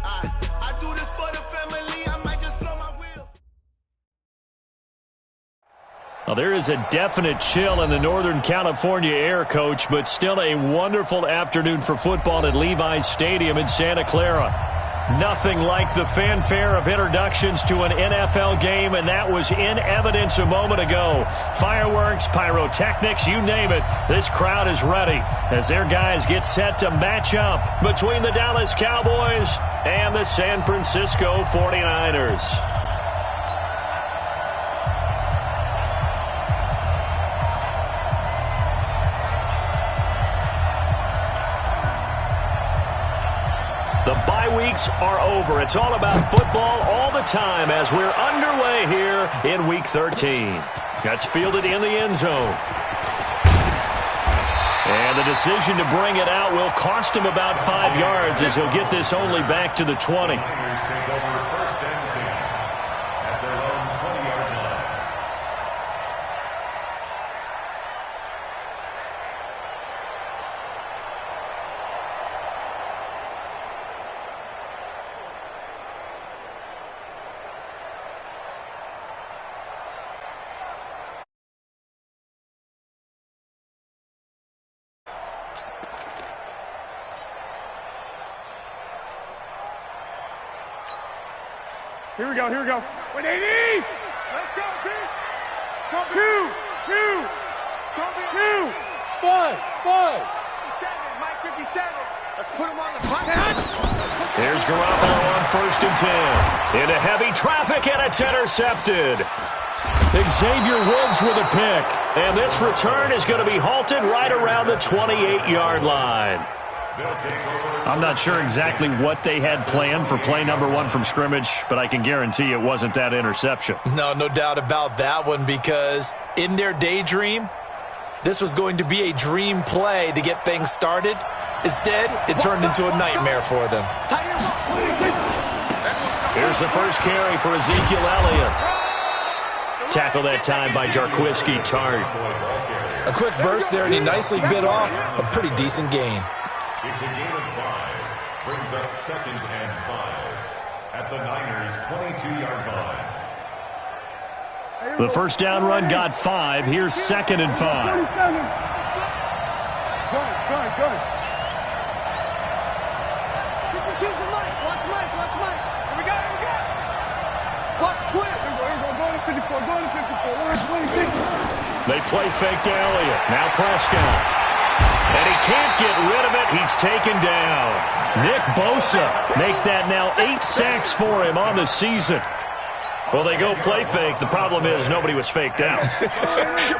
I do this for the family. I might just blow my wheel. Well, there is a definite chill in the Northern California air, Coach, but still a wonderful afternoon for football at Levi's Stadium in Santa Clara. Nothing like the fanfare of introductions to an NFL game, and that was in evidence a moment ago. Fireworks, pyrotechnics, you name it. This crowd is ready as their guys get set to match up between the Dallas Cowboys and the San Francisco 49ers. The bye weeks are over. It's all about football all the time as we're underway here in Week 13. That's fielded in the end zone. And the decision to bring it out will cost him about 5 yards as he'll get this only back to the 20. Here we go, here we go. 180! Let's go, D! 2, 2, It's gonna be 2, 5, 5. 57, Mike 57. Let's put him on the punt. There's Garoppolo on 1st and 10. Into heavy traffic, and it's intercepted. Xavier Woods with a pick. And this return is going to be halted right around the 28-yard line. I'm not sure exactly what they had planned for play number 1 from scrimmage, but I can guarantee it wasn't that interception. No doubt about that one, because in their daydream, this was going to be a dream play to get things started. Instead, it turned into a nightmare for them. Here's the first carry for Ezekiel Elliott. Tackle that time by Jarquiski Tart. A quick burst there, and he nicely bit off a pretty decent gain. It's a gain of 5. Brings up 2nd and 5 at the Niners' 22-yard line. The first down run got 5. Here's 2nd and 5. Good. Choose the Mike. Watch Mike. Here we go. Watch twin. Go to 54, go to 54. They play fake to Elliott. Now Prescott. And he can't get rid of it. He's taken down. Nick Bosa make that now 8 sacks for him on the season. Well, they go play fake. The problem is nobody was faked out.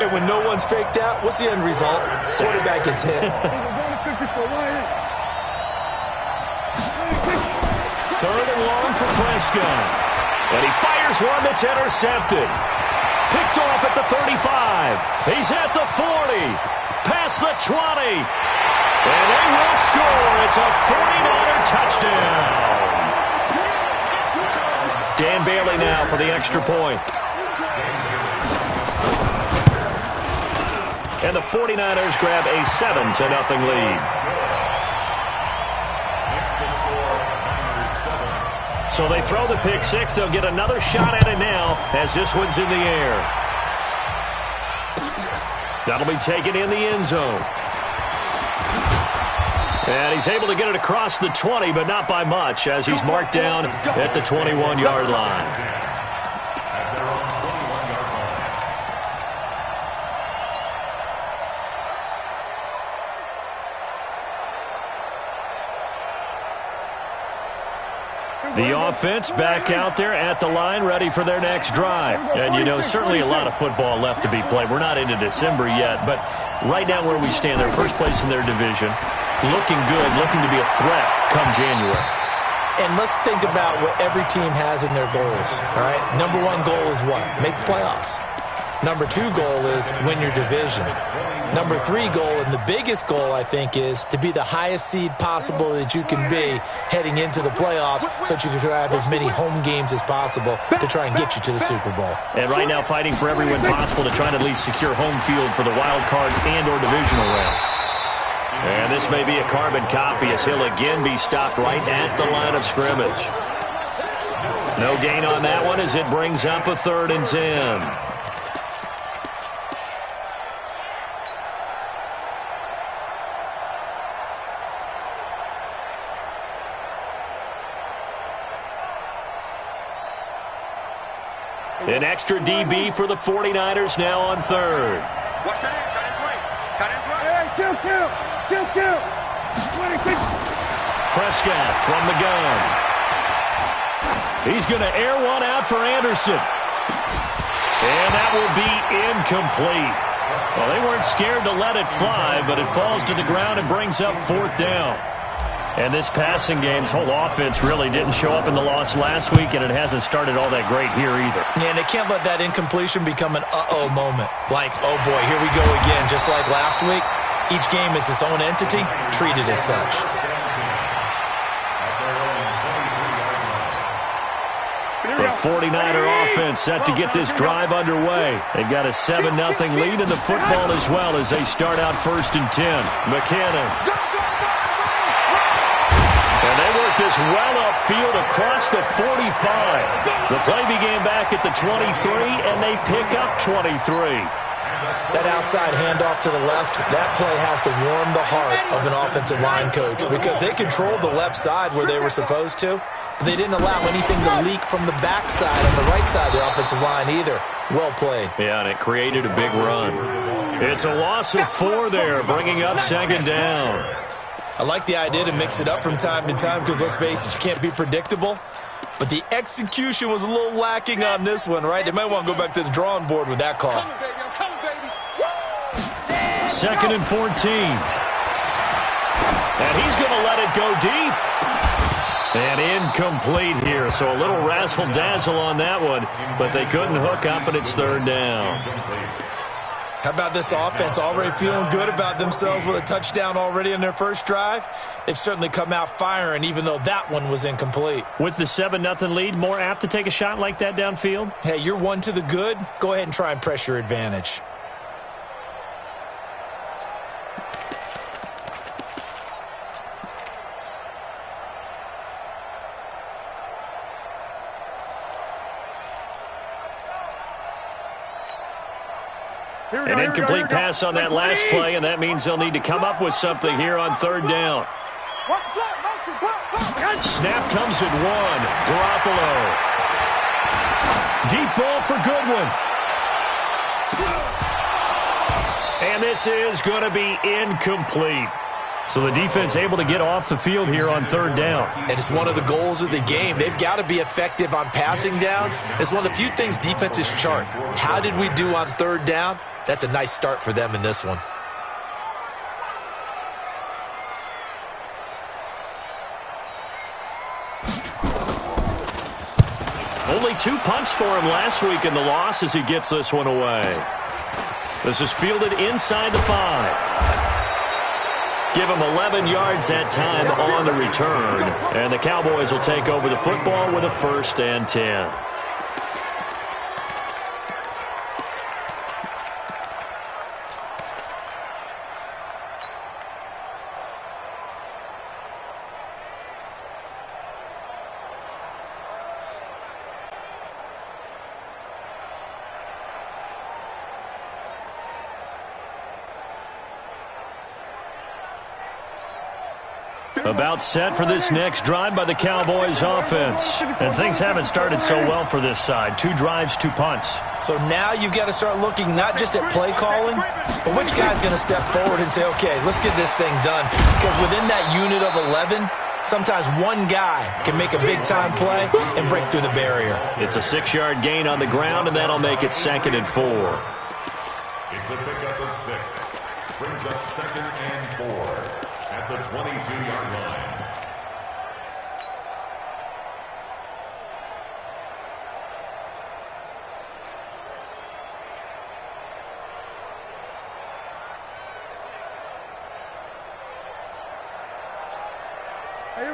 And when no one's faked out, what's the end result? Quarterback gets hit. 3rd and long for Prescott. And he fires one that's intercepted. Picked off at the 35. He's at the 40. Past the 20. And they will score. It's a 49er touchdown. Dan Bailey now for the extra point. And the 49ers grab a 7-0 lead. So they throw the pick 6. They'll get another shot at it now as this one's in the air. That'll be taken in the end zone. And he's able to get it across the 20, but not by much, as he's marked down at the 21-yard line. The offense back out there at the line, ready for their next drive. And, you know, certainly a lot of football left to be played. We're not into December yet, but right now where we stand, they're first place in their division, looking good, looking to be a threat come January. And let's think about what every team has in their goals, all right? Number 1 goal is what? Make the playoffs. Number 2 goal is win your division. Number 3 goal, and the biggest goal, I think, is to be the highest seed possible that you can be heading into the playoffs so that you can have as many home games as possible to try and get you to the Super Bowl. And right now fighting for every win possible to try and at least secure home field for the wild card and or divisional round. And this may be a carbon copy as he'll again be stopped right at the line of scrimmage. No gain on that one as it brings up a 3rd and 10. An extra DB for the 49ers now on 3rd. Watch that end, cut his right. Cut his right. Hey, kill. Prescott from the gun. He's going to air one out for Anderson. And that will be incomplete. Well, they weren't scared to let it fly, but it falls to the ground and brings up 4th down. And this passing game's whole offense really didn't show up in the loss last week, and it hasn't started all that great here either. Yeah, and they can't let that incompletion become an uh-oh moment. Like, oh boy, here we go again. Just like last week, each game is its own entity, treated as such. The 49er offense set to get this drive underway. They've got a 7-0 lead in the football as well as they start out 1st and 10. McKinnon. And they work this well upfield across the 45. The play began back at the 23, and they pick up 23. That outside handoff to the left, that play has to warm the heart of an offensive line coach because they controlled the left side where they were supposed to, but they didn't allow anything to leak from the backside on the right side of the offensive line either. Well played. Yeah, and it created a big run. It's a loss of 4 there, bringing up 2nd down. I like the idea to mix it up from time to time because, let's face it, you can't be predictable. But the execution was a little lacking on this one, right? They might want to go back to the drawing board with that call. 2nd and 14. And he's going to let it go deep. And incomplete here. So a little razzle-dazzle on that one, but they couldn't hook up, and it's 3rd down. How about this offense already feeling good about themselves with a touchdown already in their first drive? They've certainly come out firing, even though that one was incomplete. With the 7-0 lead, more apt to take a shot like that downfield? Hey, you're one to the good. Go ahead and try and press your advantage. An incomplete pass on that last play, and that means they'll need to come up with something here on 3rd down. Snap comes at 1. Garoppolo. Deep ball for Goodwin. And this is going to be incomplete. So the defense able to get off the field here on 3rd down. And it's one of the goals of the game. They've got to be effective on passing downs. It's one of the few things defenses chart. How did we do on 3rd down? That's a nice start for them in this one. Only 2 punts for him last week in the loss as he gets this one away. This is fielded inside the 5. Give him 11 yards that time on the return. And the Cowboys will take over the football with a 1st and 10. About set for this next drive by the Cowboys offense. And things haven't started so well for this side. 2 drives, 2 punts. So now you've got to start looking not just at play calling, but which guy's going to step forward and say, okay, let's get this thing done. Because within that unit of 11, sometimes one guy can make a big-time play and break through the barrier. It's a 6-yard gain on the ground, and that'll make it 2nd and 4. It's a pickup of 6. Brings up 2nd and 4. At the 22-yard line.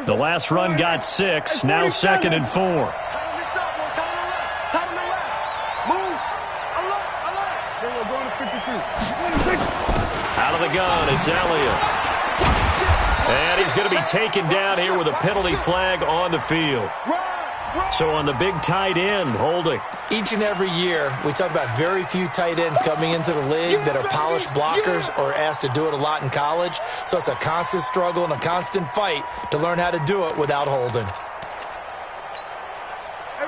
The last run got 6, now 2nd and 4. Out of the gun, it's Elliott. And he's going to be taken down here with a penalty flag on the field. So on the big tight end, holding. Each and every year, we talk about very few tight ends coming into the league that are polished blockers or asked to do it a lot in college. So it's a constant struggle and a constant fight to learn how to do it without holding.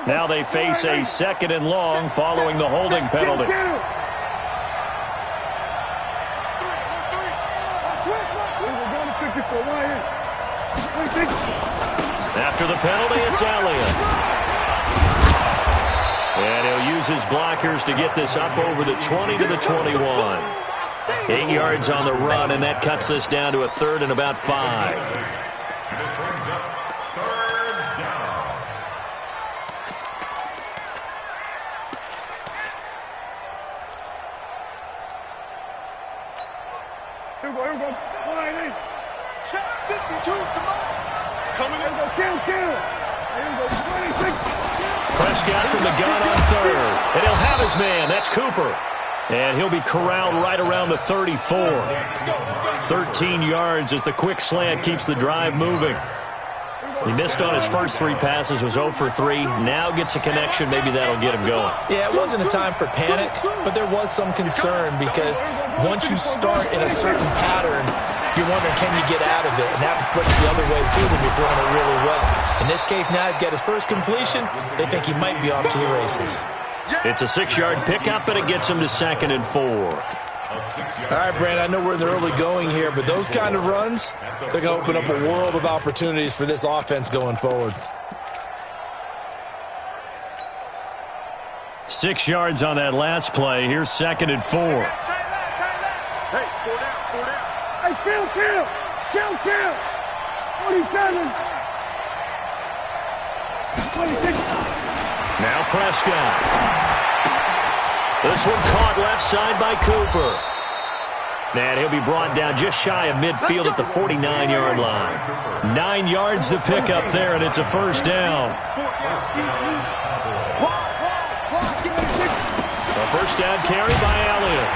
Now they face a 2nd and long following the holding penalty. After the penalty, it's Elliott. And he'll use his blockers to get this up over the 20 to the 21. 8 yards on the run, and that cuts us down to a 3rd and about 5. And it brings up 3rd down. Here we go. Line in. Check 52, come on. Coming in. Here we go, kill. Here we go, 26. Prescott from the gun on 3rd. And he'll have his man. That's Cooper. And he'll be corralled right around the 34. 13 yards as the quick slant keeps the drive moving. He missed on his first 3 passes, was 0 for 3. Now gets a connection. Maybe that'll get him going. Yeah, it wasn't a time for panic, but there was some concern because once you start in a certain pattern, you're wondering, can you get out of it? And that flips the other way, too, when you're throwing it really well. In this case, now he's got his first completion. They think he might be off to the races. It's a 6-yard pickup, and it gets him to 2nd and 4. All right, Brand, I know we're in the early going here, but those kind of runs, they're going to open up a world of opportunities for this offense going forward. 6 yards on that last play. Here's 2nd and 4. Hey, 4 down, 4 down. Hey, kill. 47. 26. Now Prescott. This one caught left side by Cooper. And he'll be brought down just shy of midfield at the 49-yard line. 9 yards to pick up there, and it's a 1st down. A 1st down carry by Elliott.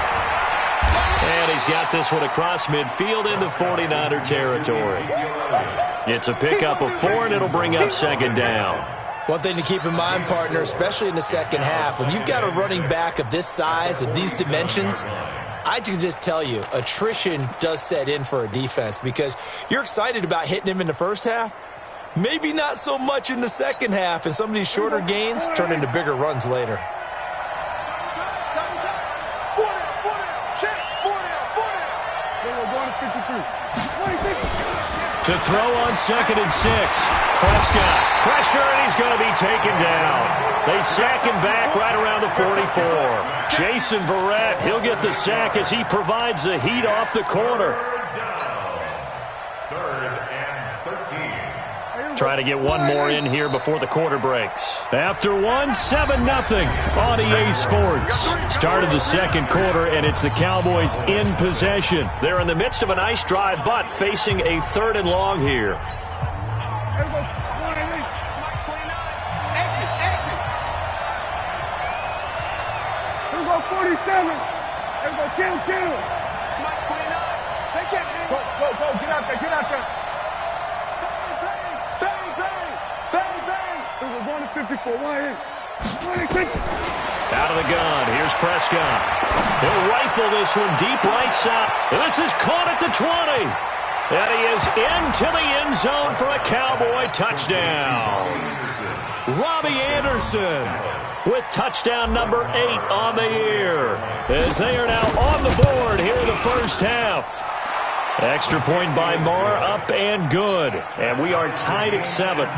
And he's got this one across midfield into 49er territory. It's a pickup of 4, and it'll bring up 2nd down. One thing to keep in mind, partner, especially in the second half, when you've got a running back of this size, of these dimensions, I can just tell you, attrition does set in for a defense because you're excited about hitting him in the first half. Maybe not so much in the second half, and some of these shorter gains turn into bigger runs later. To throw on 2nd and 6. Prescott, pressure, and he's going to be taken down. They sack him back right around the 44. Jason Verrett, he'll get the sack as he provides the heat off the corner. 3rd and 13. Try to get one more in here before the quarter breaks. After 7-0 on EA Sports. Started the second quarter, and it's the Cowboys in possession. They're in the midst of a nice drive, but facing a 3rd and long here. Here we go, 47. Here we go, kill. Mike 29. They can't hang. Go, get out there. Bang. Here we go, going to 54. 26. Out of the gun, here's Prescott. He'll rifle this one deep right side. This is caught at the 20. And he is into the end zone for a Cowboy touchdown. Robbie Anderson with touchdown number 8 on the year. As they are now on the board here in the first half. Extra point by Marr, up and good. And we are tied at 7.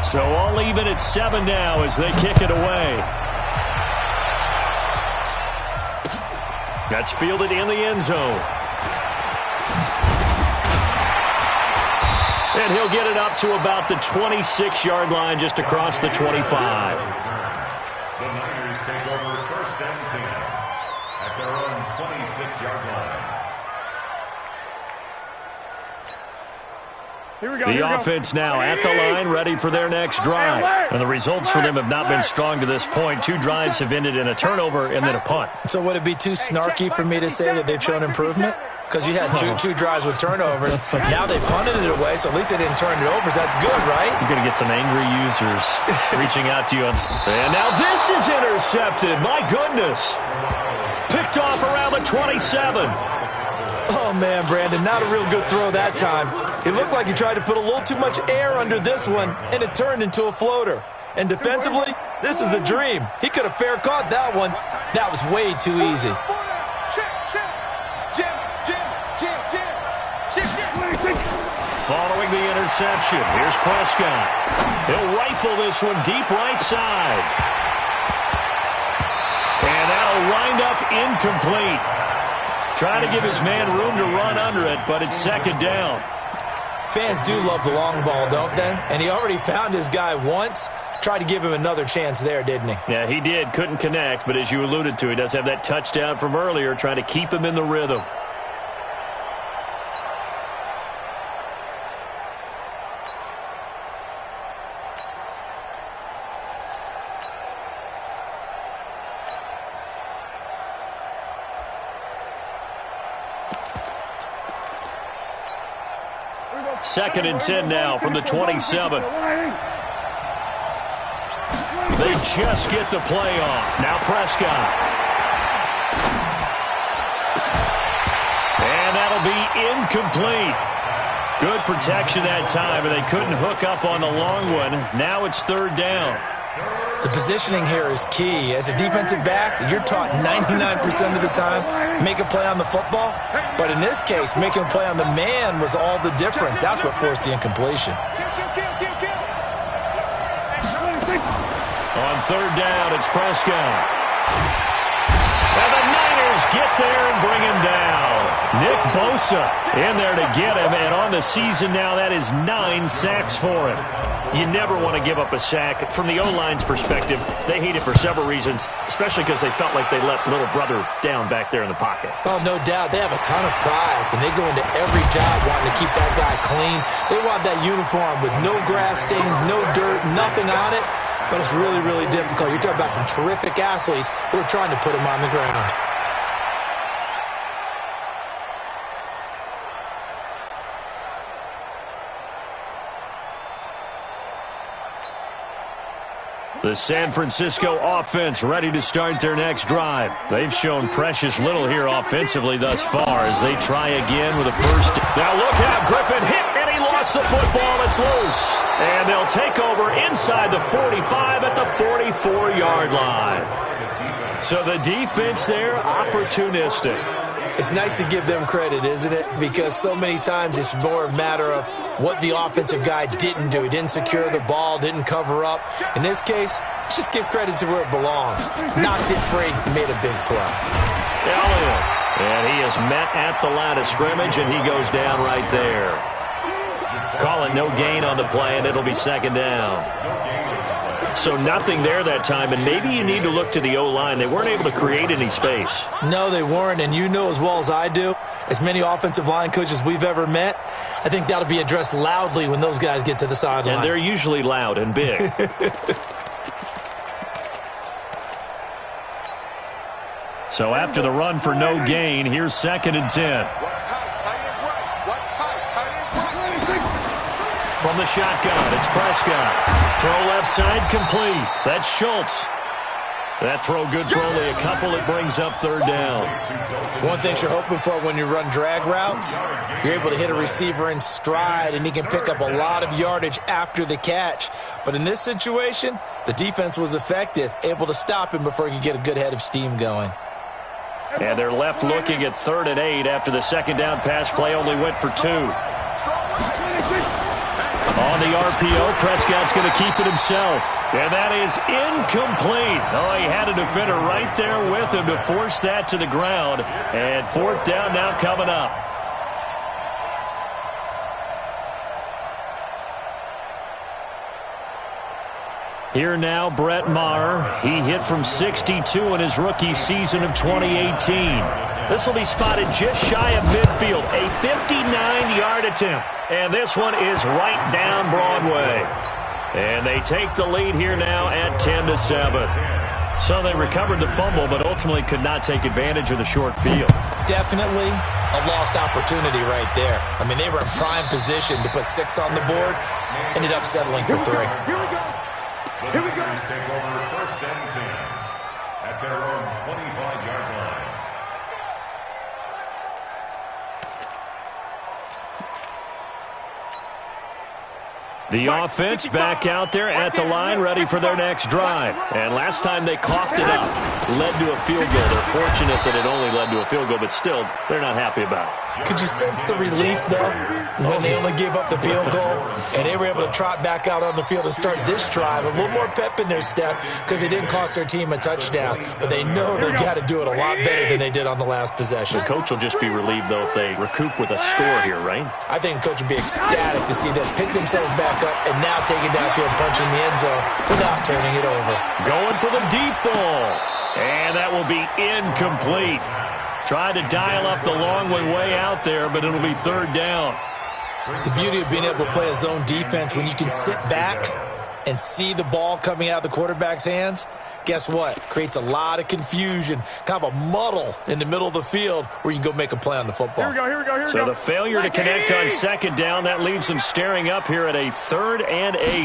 So all even at 7 now as they kick it away. That's fielded in the end zone. And he'll get it up to about the 26-yard line just across the 25. The Niners take over 1st and 10 at their own 26-yard line. Here we go. The offense now at the line, ready for their next drive. And the results for them have not been strong to this point. 2 drives have ended in a turnover and then a punt. So would it be too snarky for me to say that they've shown improvement? because you had two drives with turnovers. Now they punted it away, so at least they didn't turn it over. So that's good, right? You're going to get some angry users reaching out to you. And now this is intercepted. My goodness. Picked off around the 27. Oh, man, Brandon, not a real good throw that time. It looked like he tried to put a little too much air under this one, and it turned into a floater. And defensively, this is a dream. He could have fair caught that one. That was way too easy. Following the interception, here's Prescott. He'll rifle this one deep right side. And that'll wind up incomplete. Trying to give his man room to run under it, but it's second down. Fans do love the long ball, don't they? And he already found his guy once. Tried to give him another chance there, didn't he? Yeah, he did. Couldn't connect, but as you alluded to, he does have that touchdown from earlier, trying to keep him in the rhythm. Second and 10 now from the 27. They just get the play off. Now Prescott. And that'll be incomplete. Good protection that time, and they couldn't hook up on the long one. Now it's third down. The positioning here is key. As a defensive back, you're taught 99% of the time, make a play on the football. But in this case, making a play on the man was all the difference. That's what forced the incompletion. On third down, it's Prescott. And the Niners get there and bring him down. Nick Bosa in there to get him, and on the season now, that is 9 sacks for him. You never want to give up a sack. From the O-line's perspective, they hate it for several reasons, especially because they felt like they let little brother down back there in the pocket. Oh, no doubt. They have a ton of pride, and they go into every job wanting to keep that guy clean. They want that uniform with no grass stains, no dirt, nothing on it. But it's really, really difficult. You're talking about some terrific athletes who are trying to put him on the ground. The San Francisco offense ready to start their next drive. They've shown precious little here offensively thus far as they try again with a first. Now look out, Griffin hit, and he lost the football. It's loose. And they'll take over inside the 45 at the 44-yard line. So the defense there, opportunistic. It's nice to give them credit, isn't it? Because so many times it's more a matter of what the offensive guy didn't do. He didn't secure the ball, didn't cover up. In this case, let's just give credit to where it belongs. Knocked it free, made a big play. Elliott. And he is met at the line of scrimmage, and he goes down right there. Call it no gain on the play, and it'll be second down. So nothing there that time, and maybe you need to look to the O-line. They weren't able to create any space. No, they weren't, and you know as well as I do, as many offensive line coaches we've ever met, I think that'll be addressed loudly when those guys get to the sideline. And they're usually loud and big. So after the run for no gain, here's second and 10. From the shotgun, it's Prescott. Throw left side, complete. That's Schultz. That throw good for only a couple. It brings up third down. One thing you're hoping for when you run drag routes, you're able to hit a receiver in stride, and he can pick up a lot of yardage after the catch. But in this situation, the defense was effective, able to stop him before he could get a good head of steam going. And they're left looking at 3rd and 8 after the second down pass play only went for 2. On the RPO, Prescott's going to keep it himself. And that is incomplete. Oh, he had a defender right there with him to force that to the ground. And 4th down now coming up. Here now, Brett Maher. He hit from 62 in his rookie season of 2018. This will be spotted just shy of midfield. A 59-yard attempt. And this one is right down Broadway. And they take the lead here now at 10-7. So they recovered the fumble, but ultimately could not take advantage of the short field. Definitely a lost opportunity right there. I mean, they were in prime position to put 6 on the board, ended up settling for 3. Here we go. Here we go. Buccaneers take over first and 10 at their own 25-yard line. The offense back out there at the line, ready for their next drive. And last time they coughed it up, led to a field goal. They're fortunate that it only led to a field goal, but still, they're not happy about it. Could you sense the relief, though, when they only gave up the field goal and they were able to trot back out on the field and start this drive? A little more pep in their step because they didn't cost their team a touchdown. But they know they've got to do it a lot better than they did on the last possession. The coach will just be relieved, though, if they recoup with a score here, right? I think the coach would be ecstatic to see them pick themselves back up and now take it downfield, punch in the end zone without turning it over. Going for the deep ball. And that will be incomplete. Tried to dial up the long one way out there, but it'll be 3rd down. The beauty of being able to play a zone defense when you can sit back and see the ball coming out of the quarterback's hands, guess what? Creates a lot of confusion, kind of a muddle in the middle of the field where you can go make a play on the football. Here we go. So the failure to connect on 2nd down, that leaves them staring up here at a 3rd and 8.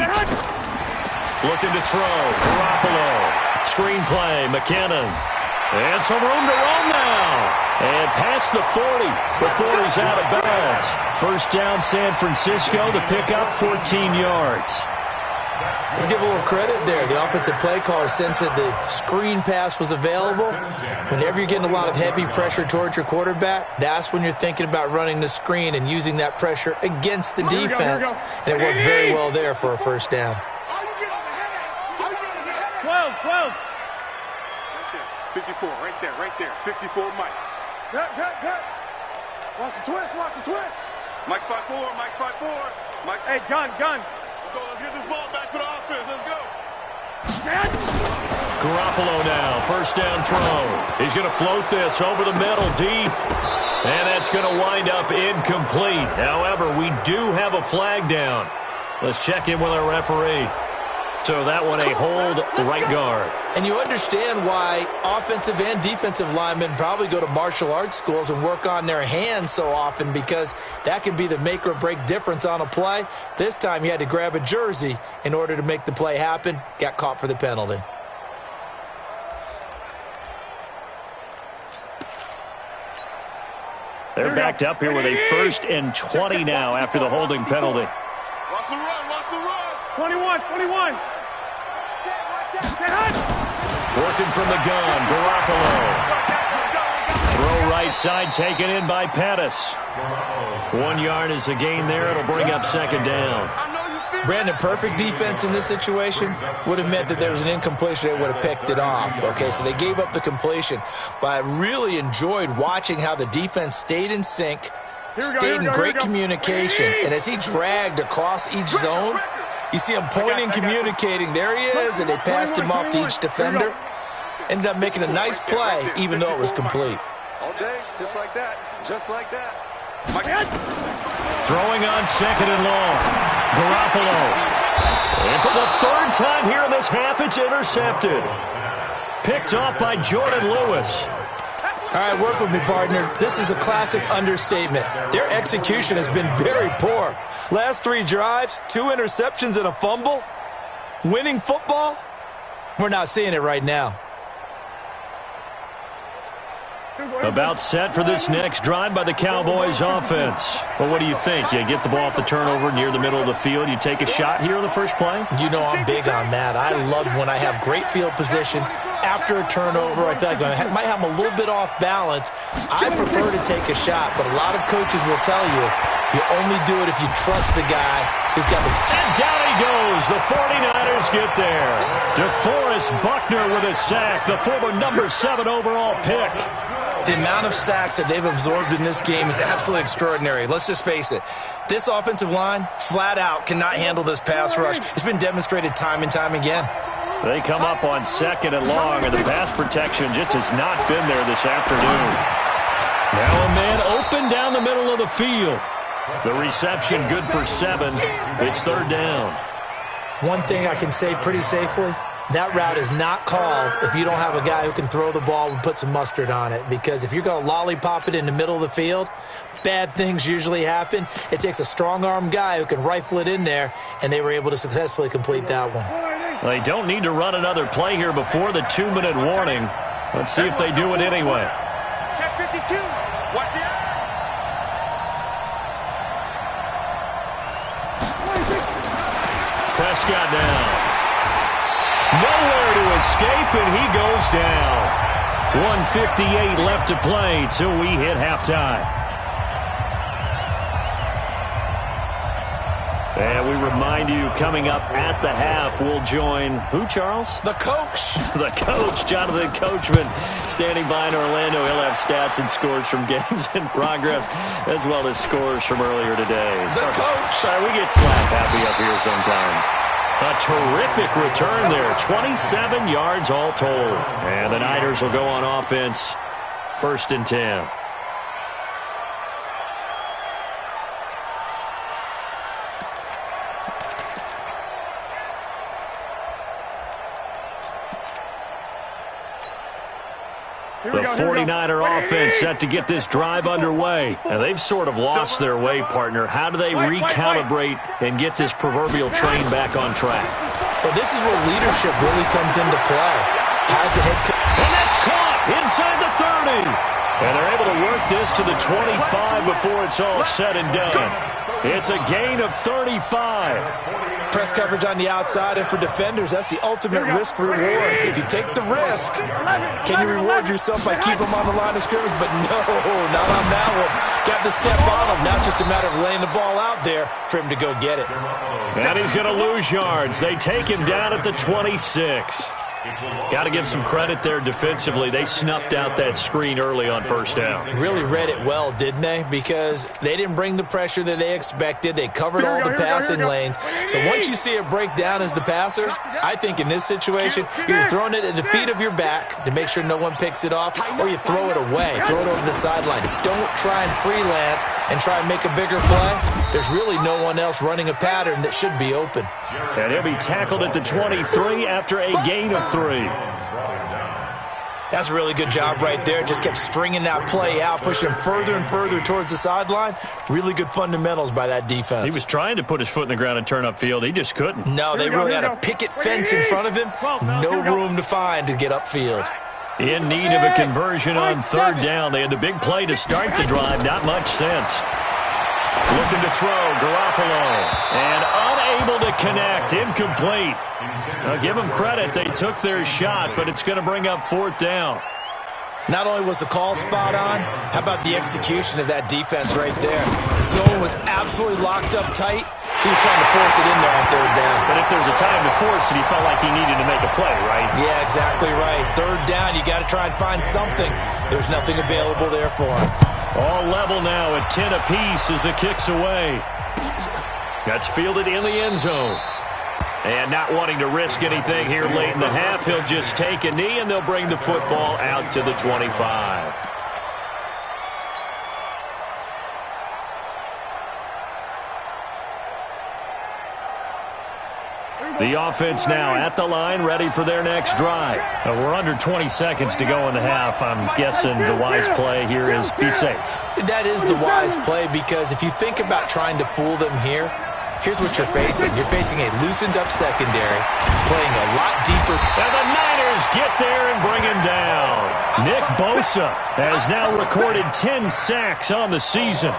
Looking to throw. Garoppolo. Screenplay. McKinnon. And some room to run now. And past the 40 before he's out of bounds. 1st down, San Francisco. The pickup, 14 yards. Let's give a little credit there. The offensive play caller sensed that the screen pass was available. Whenever you're getting a lot of heavy pressure towards your quarterback, that's when you're thinking about running the screen and using that pressure against the defense. And it worked very well there for a 1st down. 12. 54, right there. 54, Mike. Cut. Watch the twist. Mike spot 4. Mike. Hey, gun. Let's get this ball back for the offense. Let's go. Garoppolo now, 1st down throw. He's going to float this over the middle deep. And that's going to wind up incomplete. However, we do have a flag down. Let's check in with our referee. So that one a hold right guard. And you understand why offensive and defensive linemen probably go to martial arts schools and work on their hands so often, because that can be the make or break difference on a play. This time he had to grab a jersey in order to make the play happen. Got caught for the penalty. They're backed up here with a 1st and 20 now after the holding penalty. Watch the run. 21. Working from the gun, Garoppolo. Throw right side, taken in by Pettis. 1 yard is the gain there. It'll bring up 2nd down. Brandon, perfect defense in this situation would have meant that there was an incompletion that would have picked it off. Okay, so they gave up the completion. But I really enjoyed watching how the defense stayed in sync, stayed in great communication. And as he dragged across each zone, you see him pointing, communicating. There he is, and they passed him off to each defender. Ended up making a nice play, even though it was complete. All day, just like that. Throwing on 2nd and long. Garoppolo. And for the 3rd time here in this half, it's intercepted. Picked off by Jordan Lewis. All right, work with me, partner. This is a classic understatement. Their execution has been very poor. Last 3 drives, 2 interceptions and a fumble. Winning football? We're not seeing it right now. About set for this next drive by the Cowboys offense. Well, what do you think? You get the ball off the turnover near the middle of the field. You take a shot here on the first play? You know I'm big on that. I love when I have great field position. After a turnover, I feel like I might have them a little bit off balance. I prefer to take a shot, but a lot of coaches will tell you only do it if you trust the guy who's got the... And down he goes. The 49ers get there. DeForest Buckner with a sack, the former number 7 overall pick. The amount of sacks that they've absorbed in this game is absolutely extraordinary. Let's just face it. This offensive line, flat out, cannot handle this pass rush. It's been demonstrated time and time again. They come up on 2nd and long, and the pass protection just has not been there this afternoon. Now a man open down the middle of the field. The reception good for 7. It's 3rd down. One thing I can say pretty safely, That route is not called if you don't have a guy who can throw the ball and put some mustard on it. Because if you're going to lollipop it in the middle of the field, bad things usually happen. It takes a strong-arm guy who can rifle it in there, and they were able to successfully complete that one. They don't need to run another play here before the 2-minute warning. Let's see if they do it anyway. Check 52. Watch the eye. Prescott down. Nowhere to escape, and he goes down. 1:58 left to play till we hit halftime. And we remind you, coming up at the half, we'll join who, Charles? The coach. The coach, Jonathan Coachman, standing by in Orlando. He'll have stats and scores from games in progress, as well as scores from earlier today. The coach. Sorry, we get slap happy up here sometimes. A terrific return there. 27 yards all told. And the Niners will go on offense. 1st and 10. The 49er offense set to get this drive underway. And they've sort of lost their way, partner. How do they recalibrate and get this proverbial train back on track? Well, this is where leadership really comes into play. Has the head coach. And that's caught inside the 30. And they're able to work this to the 25 before it's all said and done. It's a gain of 35. Press coverage on the outside, and for defenders, that's the ultimate risk-reward. If you take the risk, can you reward yourself by keeping them on the line of scrimmage? But no, not on that one. Got the step on him. Now it's just a matter of laying the ball out there for him to go get it. And he's going to lose yards. They take him down at the 26. Got to give some credit there defensively. They snuffed out that screen early on 1st down. Really read it well, didn't they? Because they didn't bring the pressure that they expected. They covered all the passing lanes. So once you see it break down as the passer, I think in this situation, you're throwing it at the feet of your back to make sure no one picks it off, or you throw it away, throw it over the sideline. Don't try and freelance and try and make a bigger play. There's really no one else running a pattern that should be open. And he'll be tackled at the 23 after a gain of 3. That's a really good job right there. Just kept stringing that play out, pushing him further and further towards the sideline. Really good fundamentals by that defense. He was trying to put his foot in the ground and turn upfield. He just couldn't. No, they really had a picket fence in front of him. No room to find to get upfield. In need of a conversion on 3rd down. They had the big play to start the drive. Not much sense. Looking to throw, Garoppolo. And unable to connect. Incomplete. Now, give them credit. They took their shot, but it's going to bring up 4th down. Not only was the call spot on, how about the execution of that defense right there? Zone was absolutely locked up tight. He was trying to force it in there on 3rd down. But if there's a time to force it, he felt like he needed to make a play, right? Yeah, exactly right. 3rd down, you got to try and find something. There's nothing available there for him. All level now at 10 apiece as the kick's away. That's fielded in the end zone. And not wanting to risk anything here late in the half, he'll just take a knee, and they'll bring the football out to the 25. The offense now at the line, ready for their next drive. We're under 20 seconds to go in the half. I'm guessing the wise play here is be safe. That is the wise play, because if you think about trying to fool them here, here's what you're facing. You're facing a loosened-up secondary, playing a lot deeper. And the Niners get there and bring him down. Nick Bosa has now recorded 10 sacks on the season.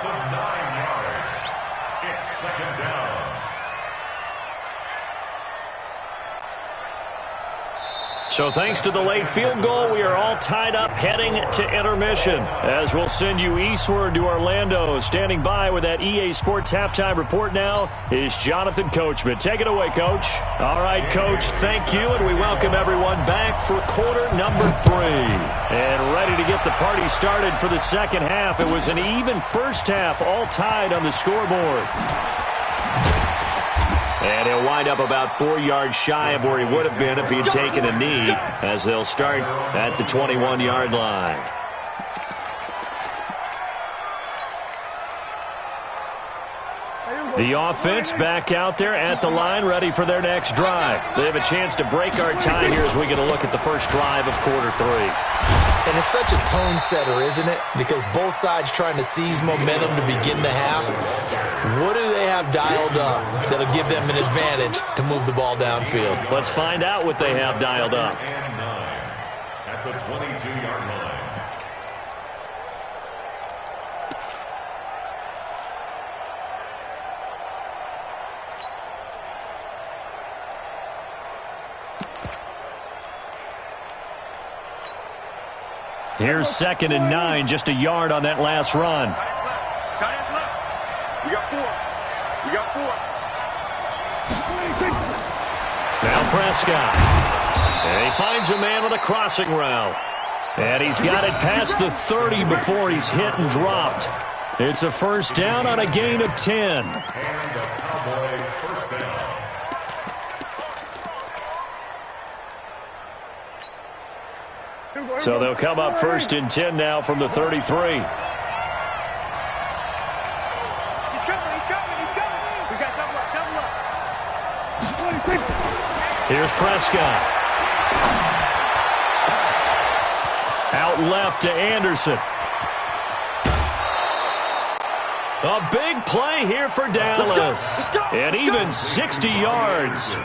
So thanks to the late field goal, we are all tied up heading to intermission. As we'll send you eastward to Orlando. Standing by with that EA Sports halftime report now is Jonathan Coachman. Take it away, Coach. All right, Coach, thank you, and we welcome everyone back for quarter number 3. And ready to get the party started for the second half. It was an even first half, all tied on the scoreboard. And he'll wind up about 4 yards shy of where he would have been if he had taken a knee, as they'll start at the 21-yard line. The offense back out there at the line, ready for their next drive. They have a chance to break our tie here as we get a look at the first drive of quarter 3. And it's such a tone setter, isn't it? Because both sides trying to seize momentum to begin the half. What do they have dialed up that'll give them an advantage to move the ball downfield? Let's find out what they have dialed up. And 9 at the 22-yard line. Here's 2nd and 9, just a yard on that last run. Tight end left. We got 4. We got 4. Now Prescott. And he finds a man with a crossing route. And he's got it past the 30 before he's hit and dropped. It's a first down on a gain of 10. And the Cowboy first down. So they'll come up 1st and 10 now from the 33. He's coming. We got double up. Here's Prescott. Out left to Anderson. A big play here for Dallas. And even 60 yards.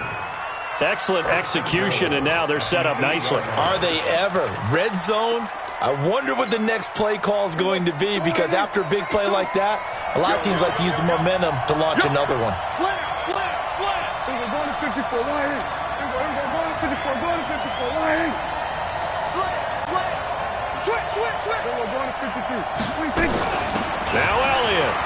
Excellent execution, and now they're set up nicely. Are they ever? Red zone? I wonder what the next play call is going to be, because after a big play like that, a lot of teams like to use the momentum to launch another one. Slam. We're going to 54, line in. We're going to 54, going to 54, line in. Slam. Switch. We're going to 52. Now Elliott.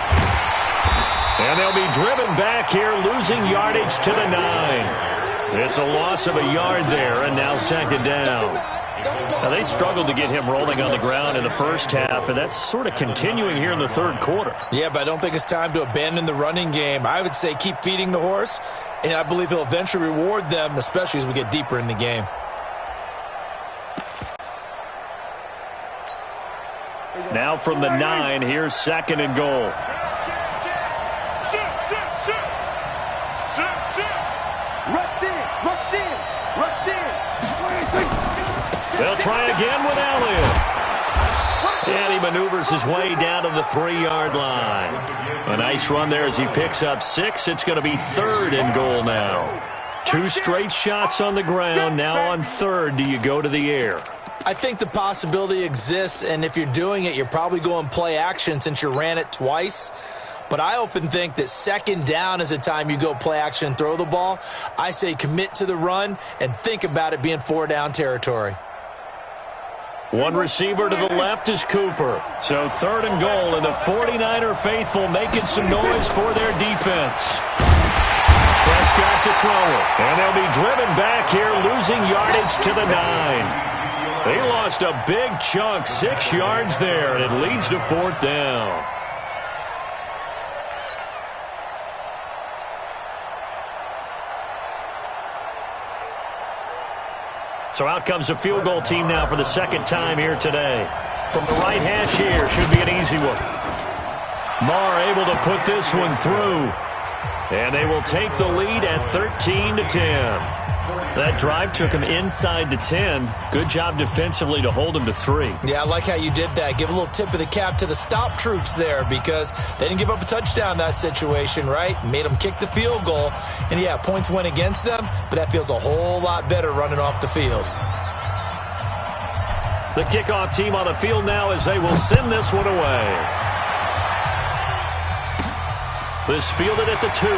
And they'll be driven back here, losing yardage to the 9. It's a loss of a yard there, and now 2nd down. Now, they struggled to get him rolling on the ground in the first half, and that's sort of continuing here in the 3rd quarter. Yeah, but I don't think it's time to abandon the running game. I would say keep feeding the horse, and I believe he'll eventually reward them, especially as we get deeper in the game. Now from the 9, here's 2nd and goal. Rush in. They'll try again with Elliott. And he maneuvers his way down to the 3-yard line. A nice run there as he picks up 6. It's going to be 3rd and goal now. 2 straight shots on the ground. Now on 3rd, do you go to the air? I think the possibility exists, and if you're doing it, you're probably going play action since you ran it twice. But I often think that 2nd down is the time you go play action and throw the ball. I say commit to the run and think about it being 4-down territory. One receiver to the left is Cooper. So 3rd and goal, and the 49er faithful making some noise for their defense. Prescott to throw it. And they'll be driven back here, losing yardage to the 9. They lost a big chunk, 6 yards there, and it leads to 4th down. So out comes the field goal team now for the 2nd time here today. From the right hash here, should be an easy one. Marr able to put this one through. And they will take the lead at 13-10. That drive took him inside the 10. Good job defensively to hold him to 3. Yeah, I like how you did that. Give a little tip of the cap to the stop troops there, because they didn't give up a touchdown in that situation, right? Made them kick the field goal. And, yeah, points went against them, but that feels a whole lot better running off the field. The kickoff team on the field now as they will send this one away. This fielded at the 2.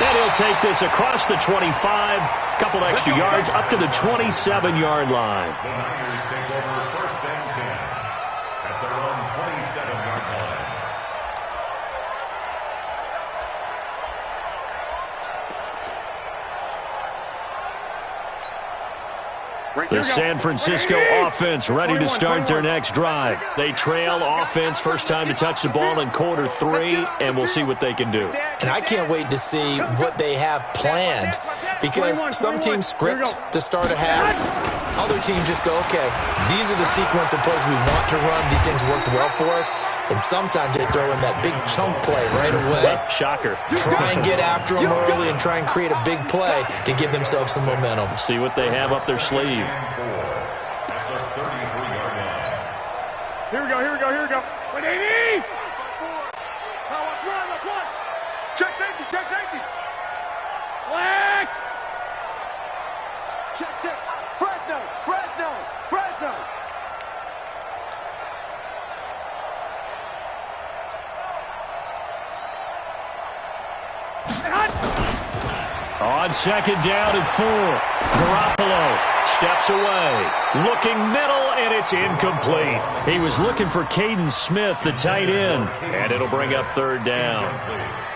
And he'll take this across the 25, couple extra yards up to the 27-yard line. The Niners take over 1st and 10 at their own 27-yard line. The San Francisco offense ready to start their next drive. They trail offense first time to touch the ball in quarter 3, and we'll see what they can do. And I can't wait to see what they have planned, because some teams script to start a half. Other teams just go, okay, these are the sequence of plays we want to run. These things worked well for us. And sometimes they throw in that big chunk play right away. Shocker. Try and get after them early and try and create a big play to give themselves some momentum. See what they have up their sleeve. Here we go, here we go, here we go. 180! Now watch one, watch one. Check safety, check safety. Black! Check, check. Fresno, Fresno, Fresno. On second down and 4. Garoppolo steps away. Looking middle, and it's incomplete. He was looking for Caden Smith, the tight end, and it'll bring up third down.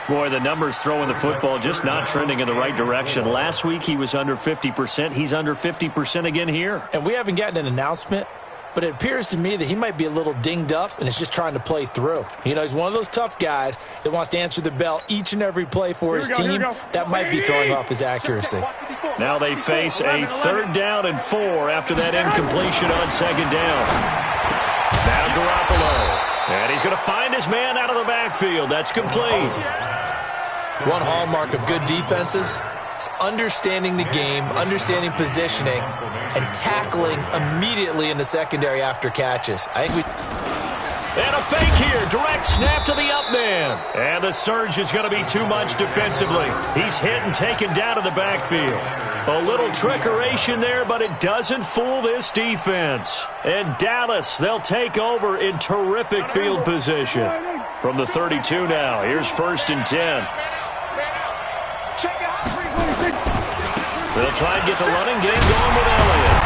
Boy, the numbers throwing the football just not trending in the right direction. Last week he was under 50%. He's under 50% again here. And we haven't gotten an announcement, but it appears to me that he might be a little dinged up and is just trying to play through. You know, he's one of those tough guys that wants to answer the bell each and every play for his team. That might be throwing off his accuracy. Now they face a third down and 4 after that incompletion on second down. Now Garoppolo. And he's going to find his man out of the backfield. That's complete. One hallmark of good defenses is understanding the game, understanding positioning, and tackling immediately in the secondary after catches. I think And a fake here. Direct snap to the up man. And the surge is going to be too much defensively. He's hit and taken down to the backfield. A little trickeration there, but it doesn't fool this defense. And Dallas, they'll take over in terrific field position. From the 32 now, here's 1st and 10. They'll try and get the running game going with Elliott.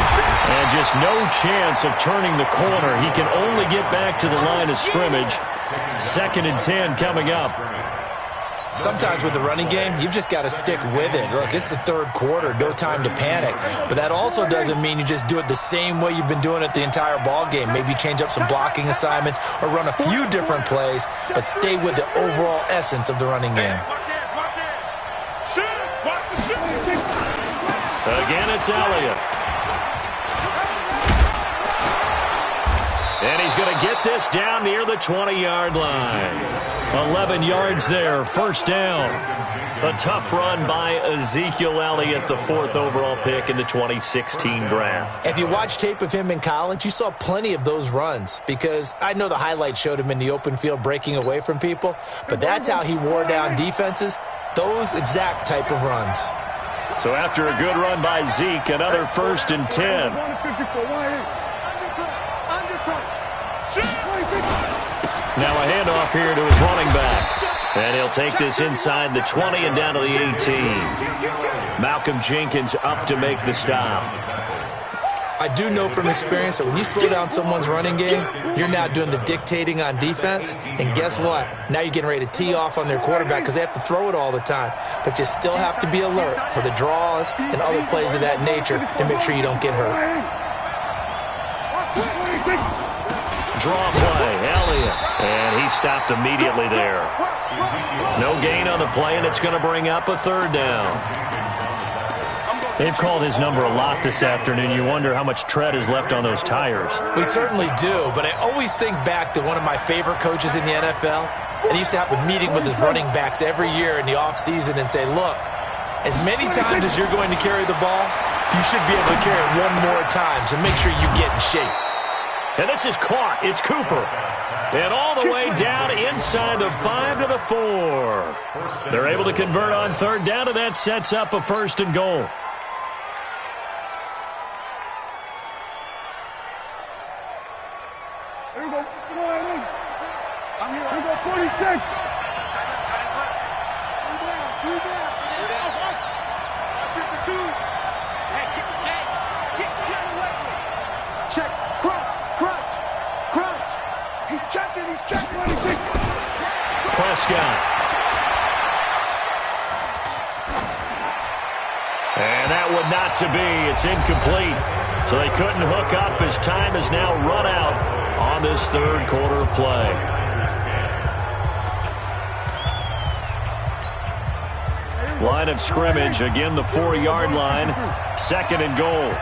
And just no chance of turning the corner. He can only get back to the line of scrimmage. 2nd and 10 coming up. Sometimes with the running game, you've just got to stick with it. Look, it's the third quarter, no time to panic. But that also doesn't mean you just do it the same way you've been doing it the entire ball game. Maybe change up some blocking assignments or run a few different plays, but stay with the overall essence of the running game. Again, it's Elliott. And he's going to get this down near the 20-yard line. 11 yards there, 1st down. A tough run by Ezekiel Elliott, the 4th overall pick in the 2016 draft. If you watch tape of him in college, you saw plenty of those runs because I know the highlights showed him in the open field breaking away from people, but that's how he wore down defenses, those exact type of runs. So after a good run by Zeke, another 1st and 10. Now a handoff here to his running back. And he'll take this inside the 20 and down to the 18. Malcolm Jenkins up to make the stop. I do know from experience that when you slow down someone's running game, you're now doing the dictating on defense. And guess what? Now you're getting ready to tee off on their quarterback because they have to throw it all the time. But you still have to be alert for the draws and other plays of that nature to make sure you don't get hurt. Draw play, Elliott. And he stopped immediately there. No gain on the play, and it's going to bring up a 3rd down. They've called his number a lot this afternoon. You wonder how much tread is left on those tires. We certainly do, but I always think back to one of my favorite coaches in the NFL. And he used to have a meeting with his running backs every year in the offseason and say, look, as many times as you're going to carry the ball, you should be able to carry it one more time, so make sure you get in shape. And this is caught. It's Cooper. And all the way down inside the 5 to the 4. They're able to convert on 3rd down, and that sets up a 1st and goal. Here we go. I'm here. Here we go, 46. Check, crunch, crunch, crunch. He's checking, he's checking. Prescott. And that would not to be. It's incomplete. So they couldn't hook up. His time is now run out on this 3rd quarter of play. Line of scrimmage, again the 4-yard line. 2nd and goal.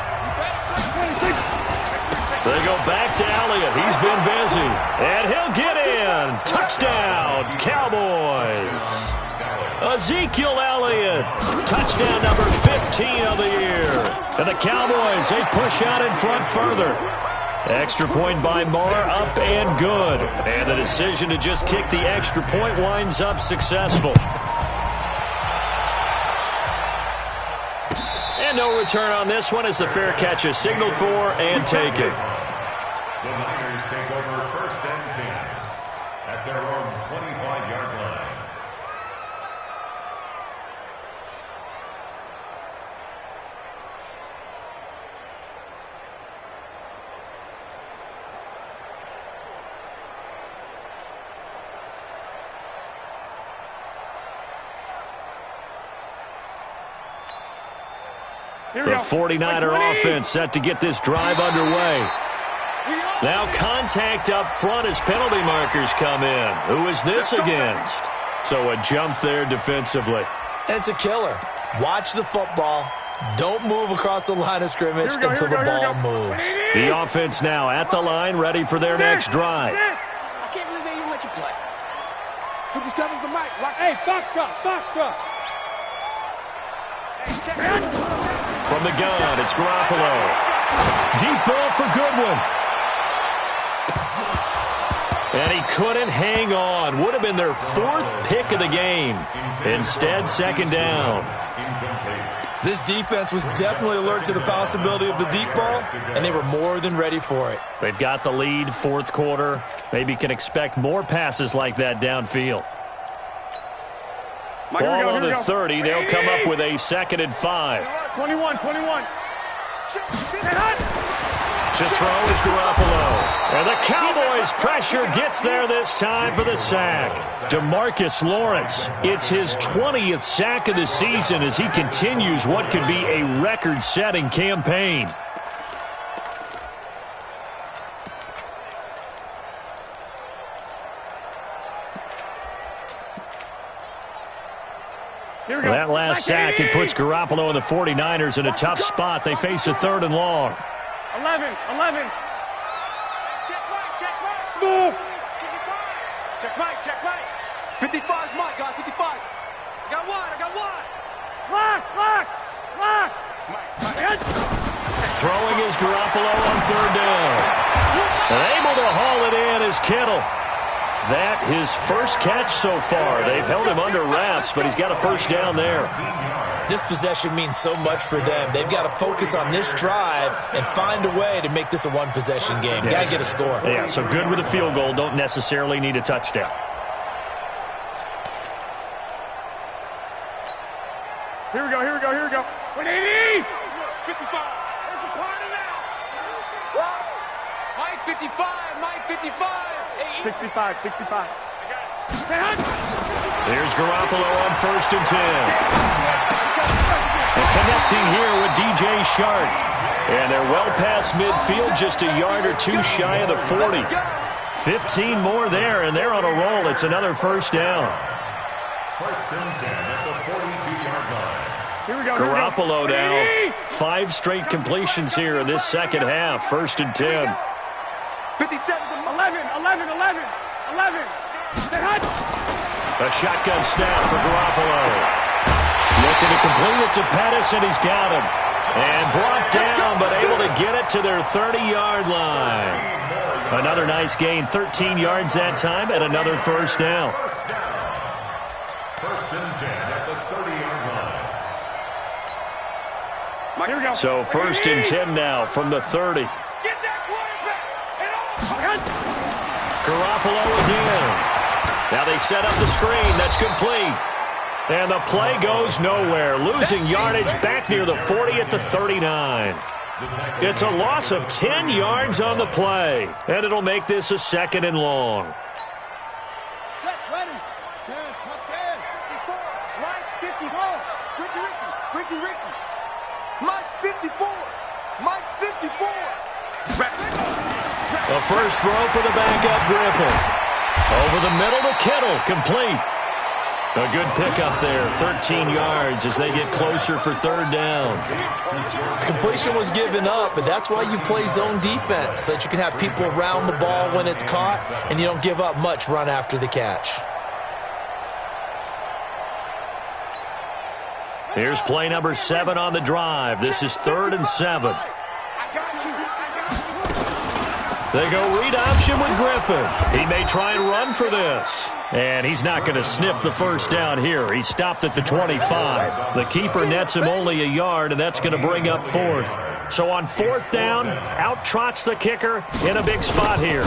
They go back to Elliott. He's been busy. And he'll get in. Touchdown, Cowboys. Ezekiel Elliott. Touchdown number 15 of the year. And the Cowboys, they push out in front further. Extra point by Marr, up and good. And the decision to just kick the extra point winds up successful. And no return on this one as the fair catch is signaled for and taken. The Niners take over 1st and 10 at their own 25-yard line. The 49er offense set to get this drive underway. Now contact up front as penalty markers come in. Who is this against? So a jump there defensively. And it's a killer. Watch the football. Don't move across the line of scrimmage until the ball moves. The offense now at the line, ready for their next drive. I can't believe they even let you play. 57's the mic. Hey, Foxtrot, Foxtrot. From the gun, it's Garoppolo. Deep ball for Goodwin. And he couldn't hang on. Would have been their 4th pick of the game. Instead, 2nd down. This defense was definitely alert to the possibility of the deep ball, and they were more than ready for it. They've got the lead, 4th quarter. Maybe can expect more passes like that downfield. Ball on the 30. They'll come up with a 2nd and 5. 21. To throw is Garoppolo. And the Cowboys' pressure gets there this time for the sack. DeMarcus Lawrence, it's his 20th sack of the season as he continues what could be a record-setting campaign. That last sack, it puts Garoppolo and the 49ers in a tough spot. They face a 3rd and long. 11. Check right. Smooth. Check right. 55's Mike, guys. 55. I got wide. Lock. Throwing is Garoppolo on 3rd down. And able to haul it in is Kittle. That his first catch so far. They've held him under wraps, but he's got a 1st down there. This possession means so much for them. They've got to focus on this drive and find a way to make this a one-possession game. Yes. Got to get a score. Yeah, so good with a field goal. Don't necessarily need a touchdown. Here we go. 180. 55. It's a party now. Mike 55. 65. Here's Garoppolo on 1st and 10. And connecting here with DJ Shark. And they're well past midfield, just a yard or 2 shy of the 40. 15 more there, and they're on a roll. It's another 1st down. 1st and 10 at the 42-yard line. Here we go. Garoppolo now. 5 straight completions here in this 2nd half. 1st and 10. 57. 11. A shotgun snap for Garoppolo. Looking to complete it to Pettis, and he's got him. And brought down, but able to get it to their 30-yard line. Another nice gain, 13 yards that time, and another 1st down. 1st and 10 at the 30-yard line. Here we go. So 1st and 10 now from the 30. Get that quarterback. Garoppolo again. Now they set up the screen. That's complete. And the play goes nowhere. Losing yardage back near the 40 at the 39. It's a loss of 10 yards on the play. And it'll make this a 2nd and long. Set, ready. Set, touchdown. 54. Mike, 54. Ricky. Mike 54. A first throw for the backup Griffin. Over the middle to Kittle. Complete. A good pickup there, 13 yards as they get closer for third down. Completion was given up, but that's why you play zone defense, so that you can have people around the ball when it's caught, and you don't give up much run after the catch. Here's play number 7 on the drive. This is 3rd and 7. They go read option with Griffin. He may try and run for this. And he's not going to sniff the first down here. He stopped at the 25. The keeper nets him only a yard, and that's going to bring up 4th. So on 4th down, out trots the kicker in a big spot here.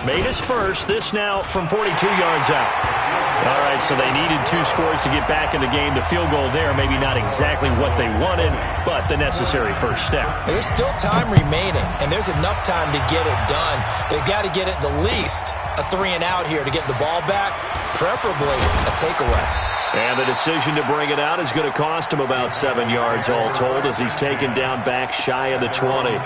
Made his first. This now from 42 yards out. All right, so they needed 2 scores to get back in the game. The field goal there, maybe not exactly what they wanted, but the necessary first step. There's still time remaining, and there's enough time to get it done. They've got to get it the least a 3-and-out here to get the ball back, preferably a takeaway. And the decision to bring it out is going to cost him about 7 yards all told as he's taken down back shy of the 20.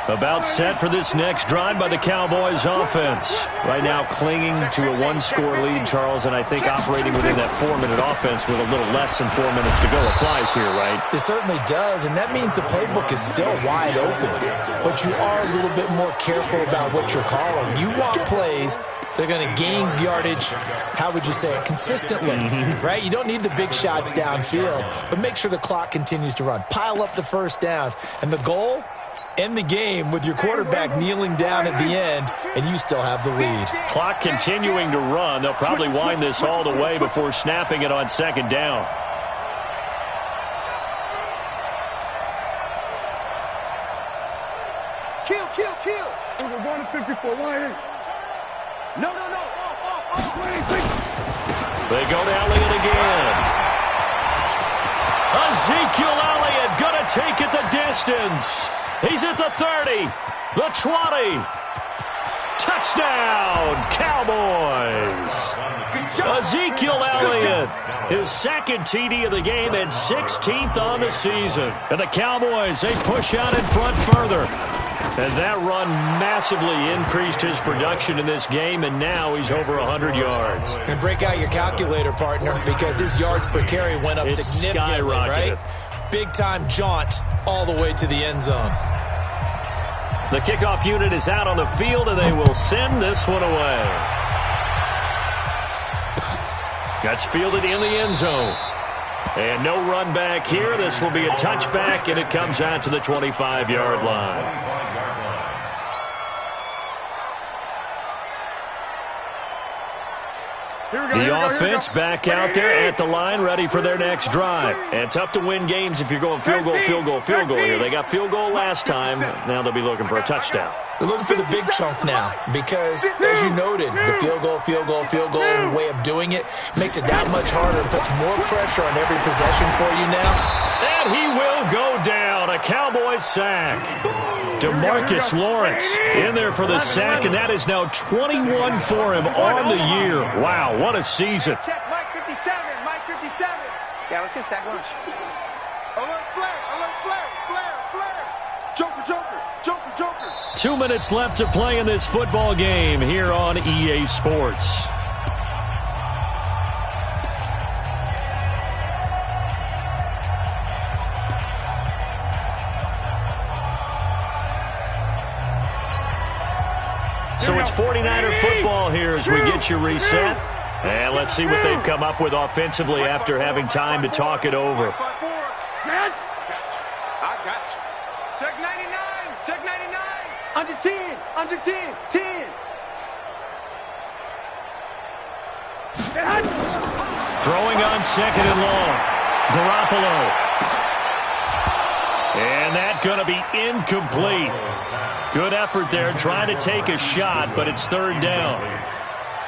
About set for this next drive by the Cowboys offense. Right now clinging to a 1-score lead, Charles, and I think operating within that 4-minute offense with a little less than 4 minutes to go applies here, right? It certainly does, and that means the playbook is still wide open. But you are a little bit more careful about what you're calling. You want plays they're going to gain yardage, how would you say it, consistently, right? You don't need the big shots downfield, but make sure the clock continues to run. Pile up the first downs. And the goal, end the game with your quarterback kneeling down at the end, and you still have the lead. Clock continuing to run. They'll probably wind this all the way before snapping it on 2nd down. Kill. We're going to 54. Why? No. They go to Elliott again. Ezekiel Elliott going to take it the distance. He's at the 30, the 20. Touchdown, Cowboys. Ezekiel Elliott, his 2nd TD of the game and 16th on the season. And the Cowboys, they push out in front further. And that run massively increased his production in this game, and now he's over 100 yards. And break out your calculator, partner, because his yards per carry went up significantly, right? Big-time jaunt all the way to the end zone. The kickoff unit is out on the field, and they will send this one away. That's fielded in the end zone. And no run back here. This will be a touchback, and it comes out to the 25-yard line. The offense back out there at the line, ready for their next drive. And tough to win games if you're going field goal here. They got field goal last time. Now they'll be looking for a touchdown. They're looking for the big chunk now because, as you noted, the field goal way of doing it makes it that much harder, puts more pressure on every possession for you now. And he will go down. A Cowboys sack. DeMarcus Lawrence in there for the sack, and that is now 21 for him on the year. Wow, what a season. Check, Mike 57. Yeah, let's get sack lunch. Alert flare. Joker. 2 minutes left to play in this football game here on EA Sports. So it's 49er football here as we get you reset. And let's see what they've come up with offensively after having time to talk it over. I got you. Check 99. Under 10. Throwing on 2nd and long. Garoppolo. And that's going to be incomplete. Good effort there, trying to take a shot, but it's 3rd down.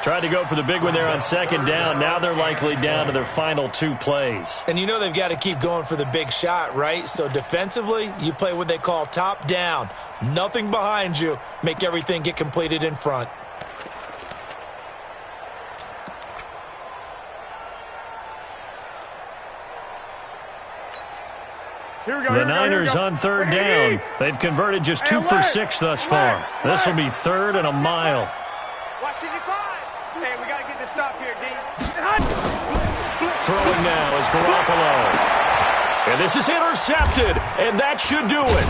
Tried to go for the big one there on 2nd down. Now they're likely down to their final 2 plays. And you know they've got to keep going for the big shot, right? So defensively, you play what they call top down. Nothing behind you. Make everything get completed in front. The Niners on 3rd down. They've converted just 2 for 6 thus far. This will be 3rd and a mile. Watch to stop here, D. Throwing now is Garoppolo. And this is intercepted, and that should do it.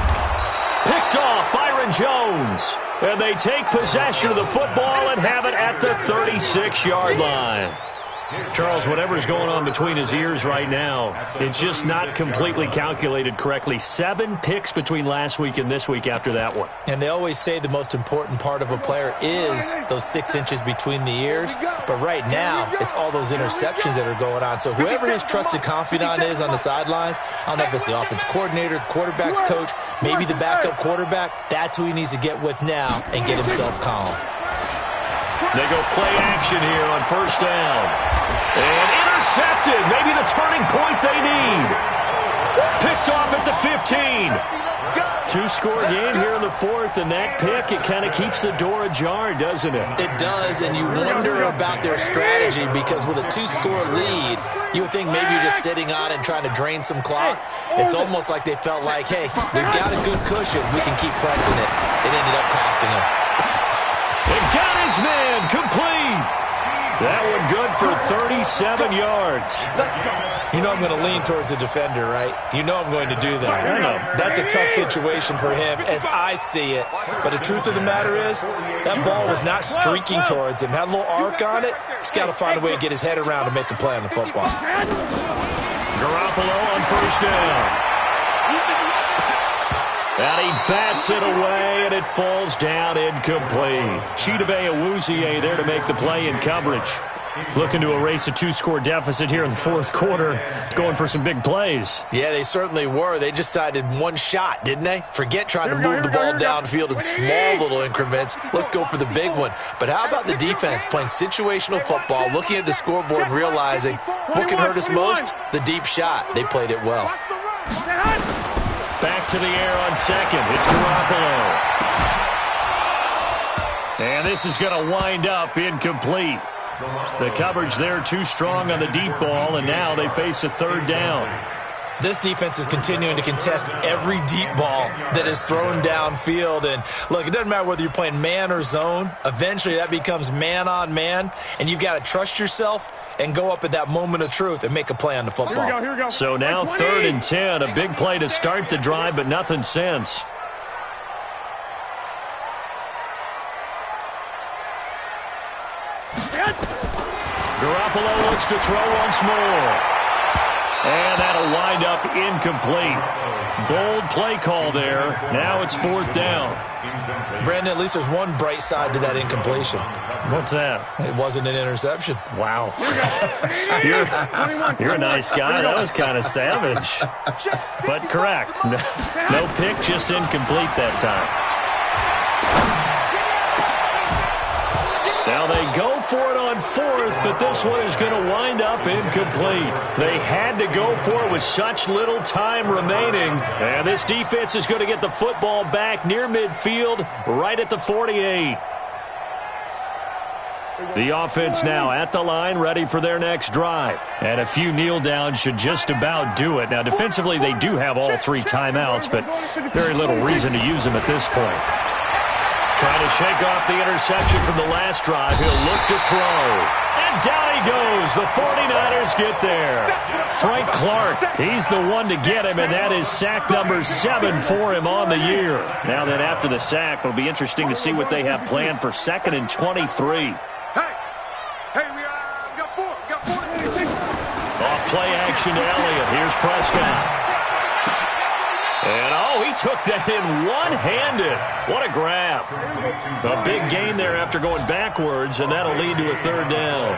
Picked off Byron Jones. And they take possession of the football and have it at the 36-yard line. Charles, whatever's going on between his ears right now, it's just not completely calculated correctly. 7 picks between last week and this week after that one. And they always say the most important part of a player is those 6 inches between the ears. But right now, it's all those interceptions that are going on. So whoever his trusted confidant is on the sidelines, I don't know if it's the offense coordinator, the quarterback's coach, maybe the backup quarterback, that's who he needs to get with now and get himself calm. They go play action here on first down. And intercepted. Maybe the turning point they need. Picked off at the 15. 2-score game here in the fourth, and that pick, it kind of keeps the door ajar, doesn't it? It does, and you wonder about their strategy because with a 2-score lead, you would think maybe you're just sitting on it and trying to drain some clock. It's almost like they felt like, hey, we've got a good cushion. We can keep pressing it. It ended up costing them. They got his man complete. That one good for 37 yards. You know I'm going to lean towards the defender, right? You know I'm going to do that. I know. That's a tough situation for him as I see it. But the truth of the matter is, that ball was not streaking towards him. Had a little arc on it. He's got to find a way to get his head around and make a play on the football. Garoppolo on first down. And he bats it away, and it falls down incomplete. Chidobe Awuzie there to make the play in coverage. Looking to erase a 2-score deficit here in the fourth quarter. Going for some big plays. Yeah, they certainly were. They just decided one shot, didn't they? Forget trying to move the ball downfield in small little increments. Let's go for the big one. But how about the defense playing situational football, looking at the scoreboard and realizing what can hurt us most? The deep shot. They played it well. Back to the air on second. It's Garoppolo. And this is going to wind up incomplete. The coverage there too strong on the deep ball, and now they face a third down. This defense is continuing to contest every deep ball that is thrown downfield. And, look, it doesn't matter whether you're playing man or zone. Eventually that becomes man on man, and you've got to trust yourself and go up at that moment of truth and make a play on the football. Here we go. So now 3rd and 10, a big play to start the drive, but nothing since. Garoppolo looks to throw once more. And that'll wind up incomplete. Bold play call there. Now it's 4th down. Brandon, at least there's one bright side to that incompletion. What's that? It wasn't an interception. Wow. You're a nice guy. That was kind of savage. But correct. No pick, just incomplete that time. Now they go for it on 4th, but this one is going to wind up incomplete. They had to go for it with such little time remaining. And this defense is going to get the football back near midfield, right at the 48. The offense now at the line, ready for their next drive. And a few kneel downs should just about do it. Now, defensively, they do have all 3 timeouts, but very little reason to use them at this point. Trying to shake off the interception from the last drive. He'll look to throw. And down he goes. The 49ers get there. Frank Clark, he's the one to get him, and that is sack number 7 for him on the year. Now then, after the sack, it'll be interesting to see what they have planned for 2nd and 23. Hey, we got 4. Off play action to Elliott. Here's Prescott. And, he took that in one-handed. What a grab. A big gain there after going backwards, and that'll lead to a 3rd down.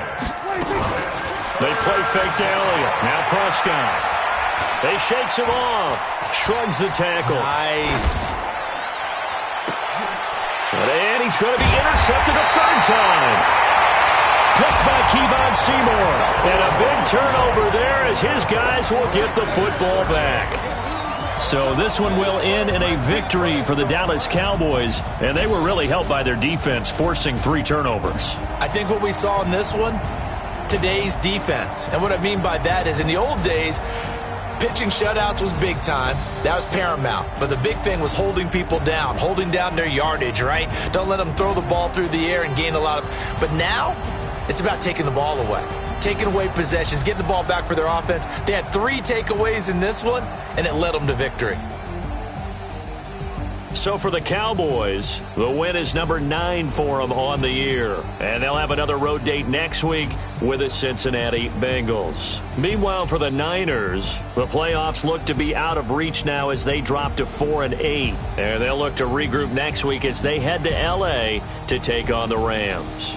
They play fake to Elliott. Now Prescott. They shakes him off. Shrugs the tackle. Nice. And he's going to be intercepted a 3rd time. Picked by Kevon Seymour. And a big turnover there as his guys will get the football back. So this one will end in a victory for the Dallas Cowboys, and they were really helped by their defense, forcing 3 turnovers. I think what we saw in this one, today's defense. And what I mean by that is in the old days, pitching shutouts was big time. That was paramount. But the big thing was holding people down, holding down their yardage, right? Don't let them throw the ball through the air and gain a lot of... But now, It's about taking the ball away, taking away possessions, getting the ball back for their offense. They had 3 takeaways in this one, and it led them to victory. So for the Cowboys, the win is number 9 for them on the year. And they'll have another road date next week with the Cincinnati Bengals. Meanwhile, for the Niners, the playoffs look to be out of reach now as they drop to 4-8. And they'll look to regroup next week as they head to L.A. to take on the Rams.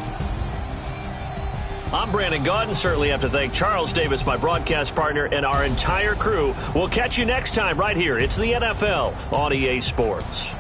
I'm Brandon Gaudin. Certainly have to thank Charles Davis, my broadcast partner, and our entire crew. We'll catch you next time right here. It's the NFL on EA Sports.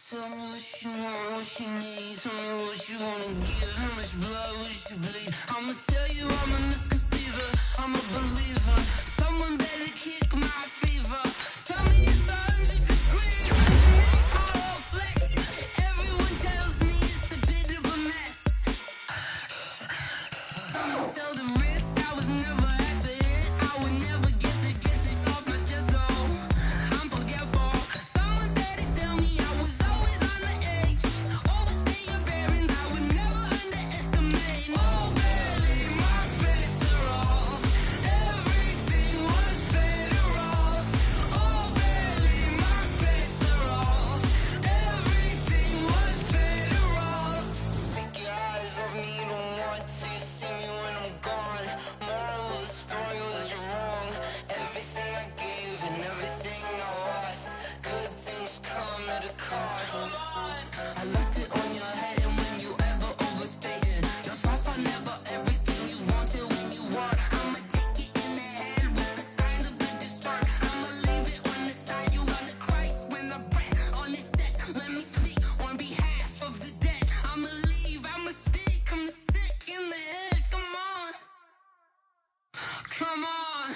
Tell me what you want, what you need. Tell me what you wanna give. How much blood would you bleed? I'ma tell you I'm a misconceiver. I'm a believer. Someone better kick my fever. Tell me it's 100 degrees. I'll flex. Everyone tells me it's a bit of a mess. I'ma tell the risk I was never at the hit. I would never get this off my chest though. I'm forgetful. Someone better tell me I was always on the edge. Overstay your bearings, I would never underestimate. Oh, barely, my bets are off. Everything was better off. Oh, barely, my bets are off. Everything was better off. Take your eyes off me, you don't want to see me when I'm gone. Moral of the story was you're wrong. Everything I gave and everything I lost. Good things come at a cost. I left it on your head, and when you ever overstated, your thoughts are never everything you wanted when you want. I'ma take it in the head with the signs of the distort. I'ma leave it on the side. You run the Christ when the breath on this set. Let me speak on behalf of the dead. I'ma leave, I'ma speak. I'm sick in the head. Come on, come on.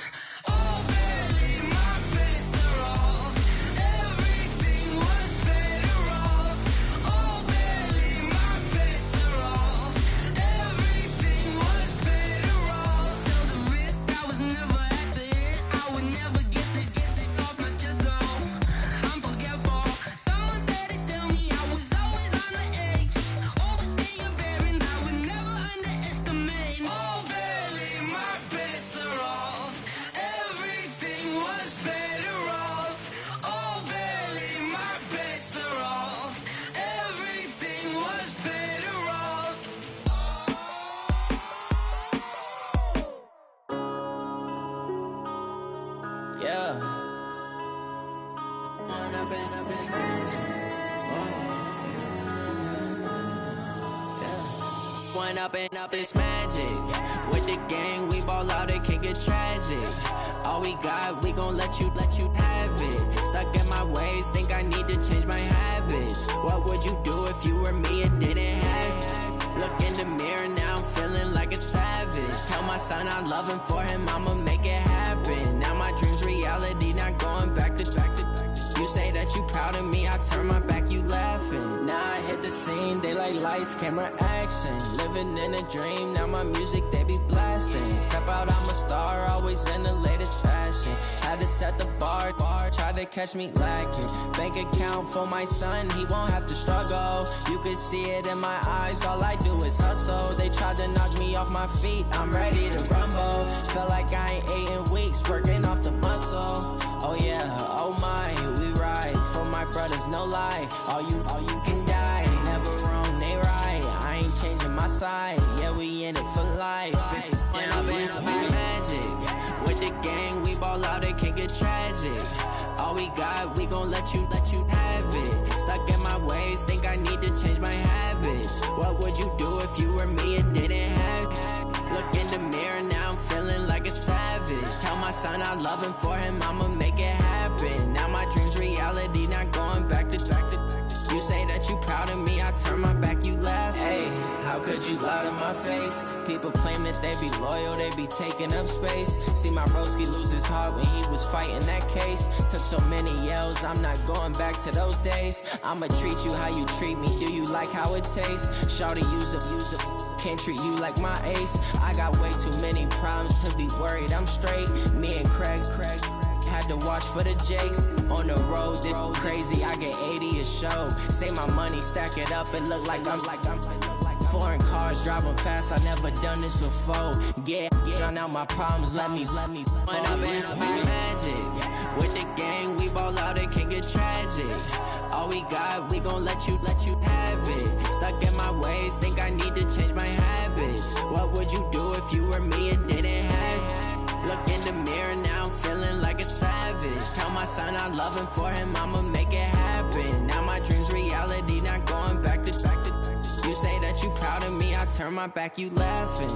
Oh, barely, my bets are off. Everything was better off. Oh, barely, my bets are off. Everything was better off. Tell the risk I was never at the hit. I would never get this off my chest though. I'm forgetful. Someone better tell me I was always on the edge. Overstay your bearings, I would never underestimate. Oh, barely, my bets are off. Everything was better off. Oh, barely, my bets are off. Everything was better off. Yeah. Wind up and up is magic. Wind up and up is magic. With the gang, we ball out, it can get tragic. All we got, we gon' let you have it. Stuck in my ways, think I need to change my habits. What would you do if you were me and didn't have it? Look in the mirror, now I'm feeling like a savage. Tell my son I love him, for him I'ma make it happen. Now my dream's reality, not going back to. You say that you proud of me, I turn my back, you laughing. Now I hit the scene, they like lights, camera, action. Living in a dream, now my music, they be blasting. Step out, I'm a star, always in the latest fashion. Had to set the bar, try tried to catch me lacking. Bank account for my son, he won't have to struggle. You can see it in my eyes, all I do is hustle. They tried to knock me off my feet, I'm ready to rumble. Felt like I ain't ate in weeks, working off the muscle. Oh yeah, oh my, we ride for my brothers, no lie. All you can die, never wrong, they right. I ain't changing my side, yeah, we in it for life. When I've been magic, with the gang, we ball out, it can get tragic. All we got, we gon' let you have it. Stuck in my ways, think I need to change my habits. What would you do if you were me and didn't have it? Look in the mirror, now I'm feeling like a savage. Tell my son I love him, for him I'ma make it happen. Now my dream's reality, not going back to. You say that you proud of me, I turn my back, you laugh. Hey, how could you lie to my face? People claim that they be loyal, they be taking up space. See my broski lose his heart when he was fighting that case. Took so many yells, I'm not going back to those days. I'ma treat you how you treat me, do you like how it tastes? Shawty, use up, can't treat you like my ace. I got way too many problems to be worried, I'm straight. Me and Craig had to watch for the Jakes. On the road, this crazy, I get 80 a show. Say my money, stack it up, it look like I'm foreign cars, driving fast, I never done this before. Get drown out my problems, let me When I've been magic, with the gang, we ball out, it can get tragic. All we got, we gon' let you have it. Stuck in my ways, think I need to change my habits. What would you do if you were me and didn't have it? Look in the mirror, now I'm feeling like a savage. Tell my son I love him, for him I'ma make it happen. Now my dream's reality, not going back to. You say that you proud of me, I turn my back, you laughing.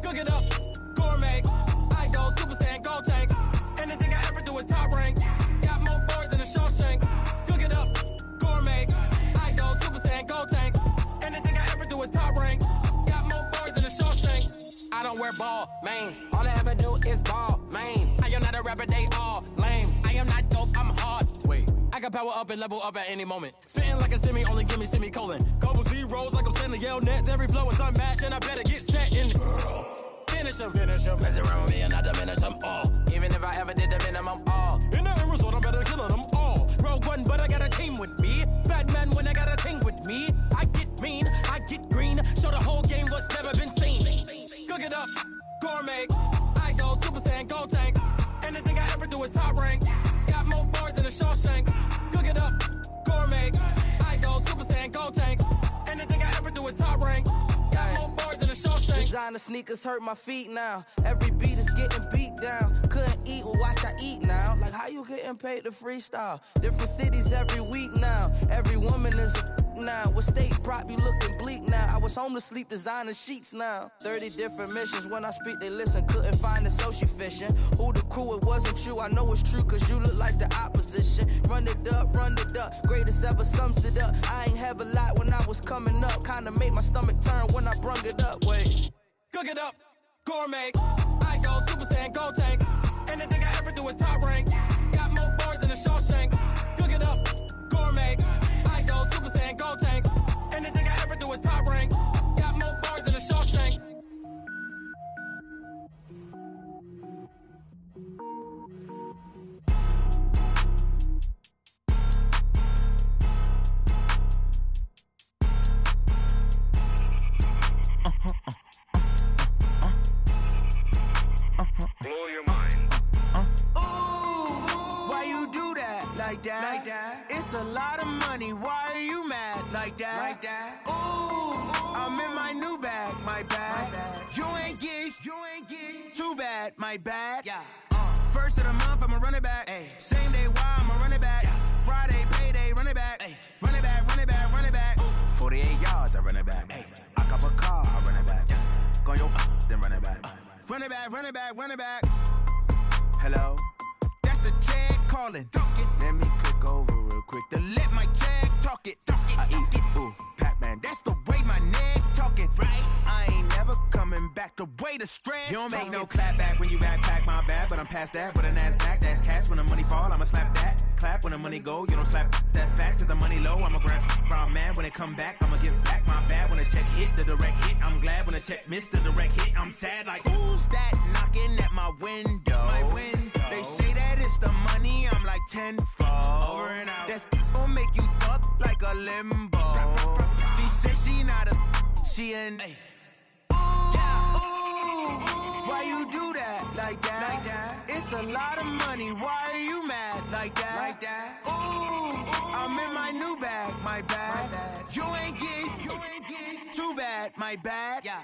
Cook it up, gourmet. I go Super Saiyan, gold tank. Anything I ever do is top rank. Got more boards than a Shawshank. Cook it up, gourmet. I go Super Saiyan, gold tank. Anything I ever do is top rank. Got more boards than a Shawshank. I don't wear ball mains. All I ever do is ball main. I am not a rapper, they all lame. I am not dope, I'm hard. Wait, I can power up and level up at any moment. Spitting like a semi, only give me semicolon. Couple zeros like I'm sending yell nets. Every flow is unmatched and I better get set in. Finish them. Mess around with me and I diminish them all. Even if I ever did the minimum all. In the end result, I'm better killing them all. Rogue One, but I got a team with me. Batman when I got a team with me. I get mean, I get green. Show the whole game what's never been seen. Cook it up, gourmet. I go Super Saiyan, gold tank. Anything I ever do is top rank. Got more boards than a Shawshank. Cook it up, gourmet. I go Super Saiyan, gold tank. Anything I ever do is top rank. Got more boards than a Shawshank. Designer sneakers hurt my feet now. Every beat is getting beat down. Couldn't eat, well watch I eat now. Like how you getting paid to freestyle? Different cities every week now. Every woman is a now. What state prop you looking bleak now? I was home to sleep, designer sheets now. 30 different missions. When I speak they listen. Couldn't find the social fishing. Who the crew, it wasn't you. I know it's true cause you look like the opposition. Run it up, greatest ever sums it up. I ain't have a lot when I was coming up. Kinda made my stomach turn when I brung it up. Wait, cook it up, gourmet. I go Super Saiyan, gold tank. Anything I ever do is top rank. Got more boards than a Shawshank. Cook it up, gourmet. I go Super Saiyan, gold tank. Anything I ever do is top rank. Got more boards than a Shawshank. Blow your mind. Ooh, why you do that? Like that? It's a lot of money. Why are you mad? Like that? Ooh, I'm in my new bag. My bad. You ain't get too bad. My bad. Yeah. First of the month, I'ma run it back. Ay. Same day, why I'ma run it back. Yeah. Friday, payday, run it back. Ay. Run it back. Ooh. 48 yards, I run it back. Ay. I cop a car, I run it back. Yeah. Go yo, then run it back. Run it back, run it back, run it back. Hello? That's the jag calling. Let me click over real quick to let my jag talk it. I eat it, ooh, Pac-Man. That's the way my neck talking. Right? I ain't never coming back the way the stress. You don't make no clap back when you backpack, my bad, but I'm past that. With a NASDAQ, that's cash. When the money fall, I'ma slap that. Clap when the money go, you don't slap. That's facts. If the money low, I'ma grab brown man. When it come back, I'ma give back my bad. When the check hit, the direct hit, I'm glad. When the check missed the direct hit, I'm sad. Like, who's that knocking at my window? My window. They say that it's the money, I'm like tenfold. Over and out. That's gon' make you up like a limbo. She said she not a, she an. Ooh, why you do that like that? Like that? It's a lot of money. Why are you mad like that? Like that? Ooh, I'm in my new bag. My bad. You ain't getting too bad. My bad. Yeah.